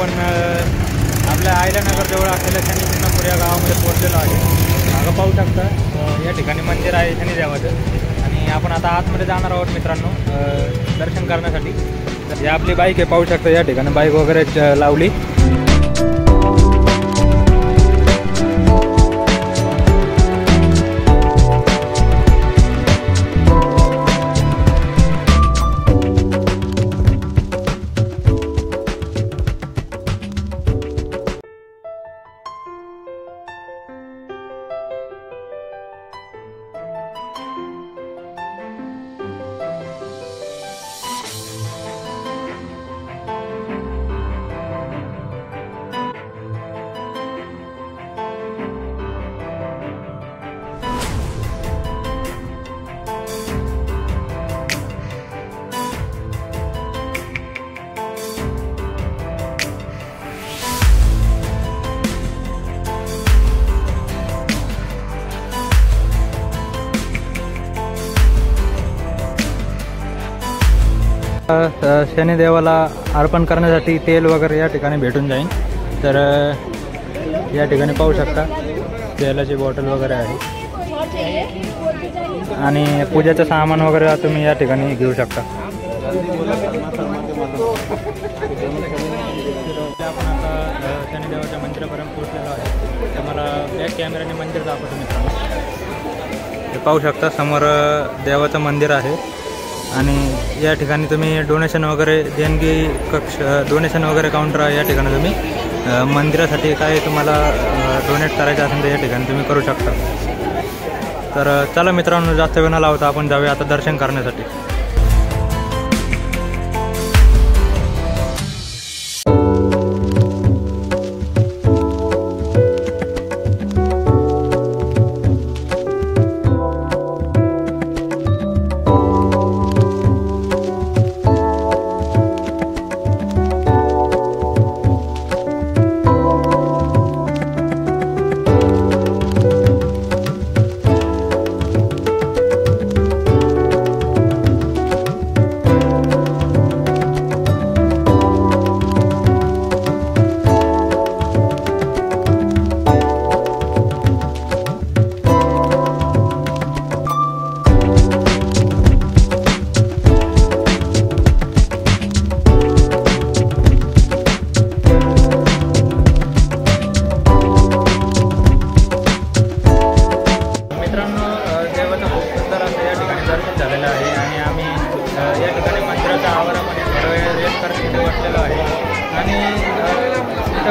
आपण आपल्या आयल्यानगरजवळ असलेल्या शनी शिंगणापूर या गावामध्ये पोहोचलेलो आहे। मागं पाहू शकता या ठिकाणी मंदिर आहे शनिदेवाचं आणि आपण आता आतमध्ये जाणार आहोत मित्रांनो दर्शन करण्यासाठी। तर ही आपली बाईक आहे, पाहू शकता या ठिकाणी बाईक वगैरे लावली। शनिदेवाला अर्पण करण्यासाठी तेल वगैरे या ठिकाणी भेटून जाईल। तर या ठिकाणी पाहू शकता तेलाची बॉटल वगैरे आहे आणि पूजेचं सामान वगैरे तुम्ही या ठिकाणी घेऊ शकता। आपण आता शनिदेवाच्या मंदिरापर्यंत पोहोचलेलो आहे। तर मला बॅक कॅमेऱ्याने मंदिर दाखवतो मित्रांनो। पाहू शकता समोर देवाचं मंदिर आहे आणि या ठिकाणी तुम्ही डोनेशन वगैरे देणगी कक्ष डोनेशन वगैरे काउंटर आहे। या ठिकाणी तुम्ही मंदिरासाठी काय तुम्हाला डोनेट करायचं असेल तर या ठिकाणी तुम्ही करू शकता। तर चला मित्रांनो, जास्त वेळ न लावता आपण जाऊया आता दर्शन करण्यासाठी।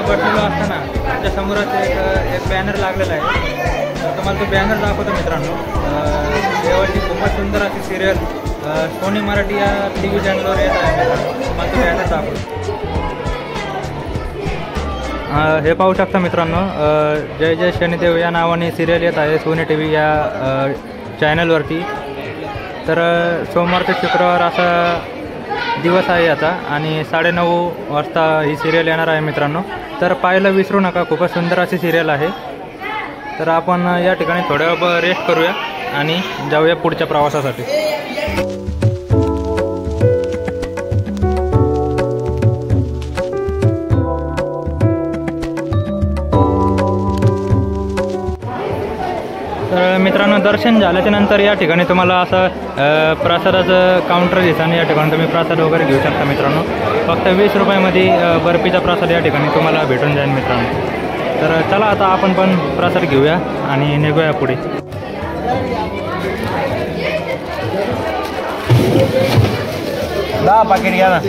बसलेलो असताना आमच्या समोरच एक बॅनर लागलेला आहे। तर तुम्हाला तो बॅनर दाखवतो मित्रांनो। देवाची खूपच सुंदर अशी सिरियल सोनी मराठी या TV चॅनलवर येत आहे मित्रांनो। तुम्हाला तो बॅनर दाखवतो। हे पाहू शकता मित्रांनो, जय जय शनिदेव या नावाने सिरियल येत आहे सोनी TV या चॅनलवरती। तर सोमवार ते शुक्रवार असा दिवस आहे आता आणि 9:30 वाजता ही सिरियल येणार आहे मित्रांनो। तर पाहायला विसरू नका, खूपच सुंदर अशी सिरियल आहे। तर आपण या ठिकाणी थोड्या वेळ रेस्ट करूया आणि जाऊया पुढच्या प्रवासासाठी। तर मित्रांनो, दर्शन झाल्याच्या नंतर या ठिकाणी तुम्हाला असं प्रसादाचं काउंटर दिसतं आणि या ठिकाणी तुम्ही प्रसाद वगैरे घेऊ शकता मित्रांनो। फक्त 20 रुपयामध्ये बर्फीचा प्रसाद या ठिकाणी तुम्हाला भेटून जाईल मित्रांनो। तर चला आता आपण पण प्रसाद घेऊया आणि निघूया पुढे। 10 पाकिट घ्या ना।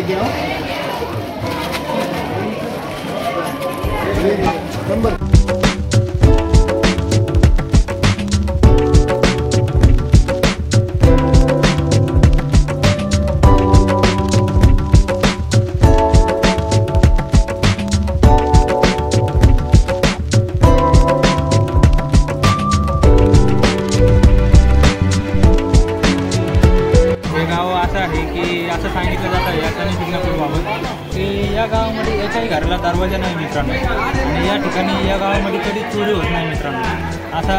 असं सांगितलं जातं या शनी शिंगणापूरबाबत की या गावामध्ये एकाही घराला दरवाजा नाही मित्रांनो, आणि या ठिकाणी या गावामध्ये कधी चोरी होत नाही मित्रांनो। असा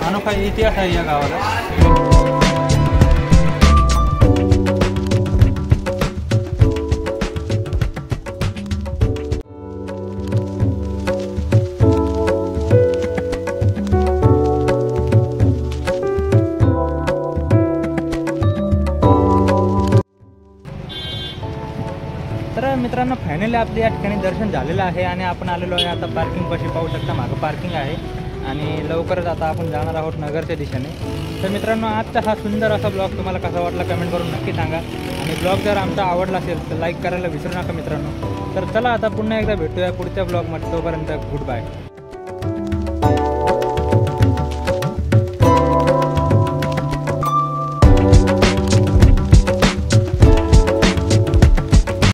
अनोखा इतिहास आहे या गावाला। मित्रांनो फायनली आपले या ठिकाणी दर्शन झालेलं आहे आणि आपण आलेलो आहे आता पार्किंगपाशी. पाहू शकता मागं पार्किंग आहे आणि लवकरच आता आपण जाणार आहोत नगरच्या दिशेने. तर मित्रांनो आजचा हा सुंदर असा ब्लॉग तुम्हाला कसा वाटला कमेंट करून नक्की सांगा आणि ब्लॉग जर आमचा आवडला असेल तर लाईक करायला विसरू नका मित्रांनो. तर चला आता पुन्हा एकदा भेटूया पुढच्या ब्लॉगमध्ये. तोपर्यंत गुड बाय.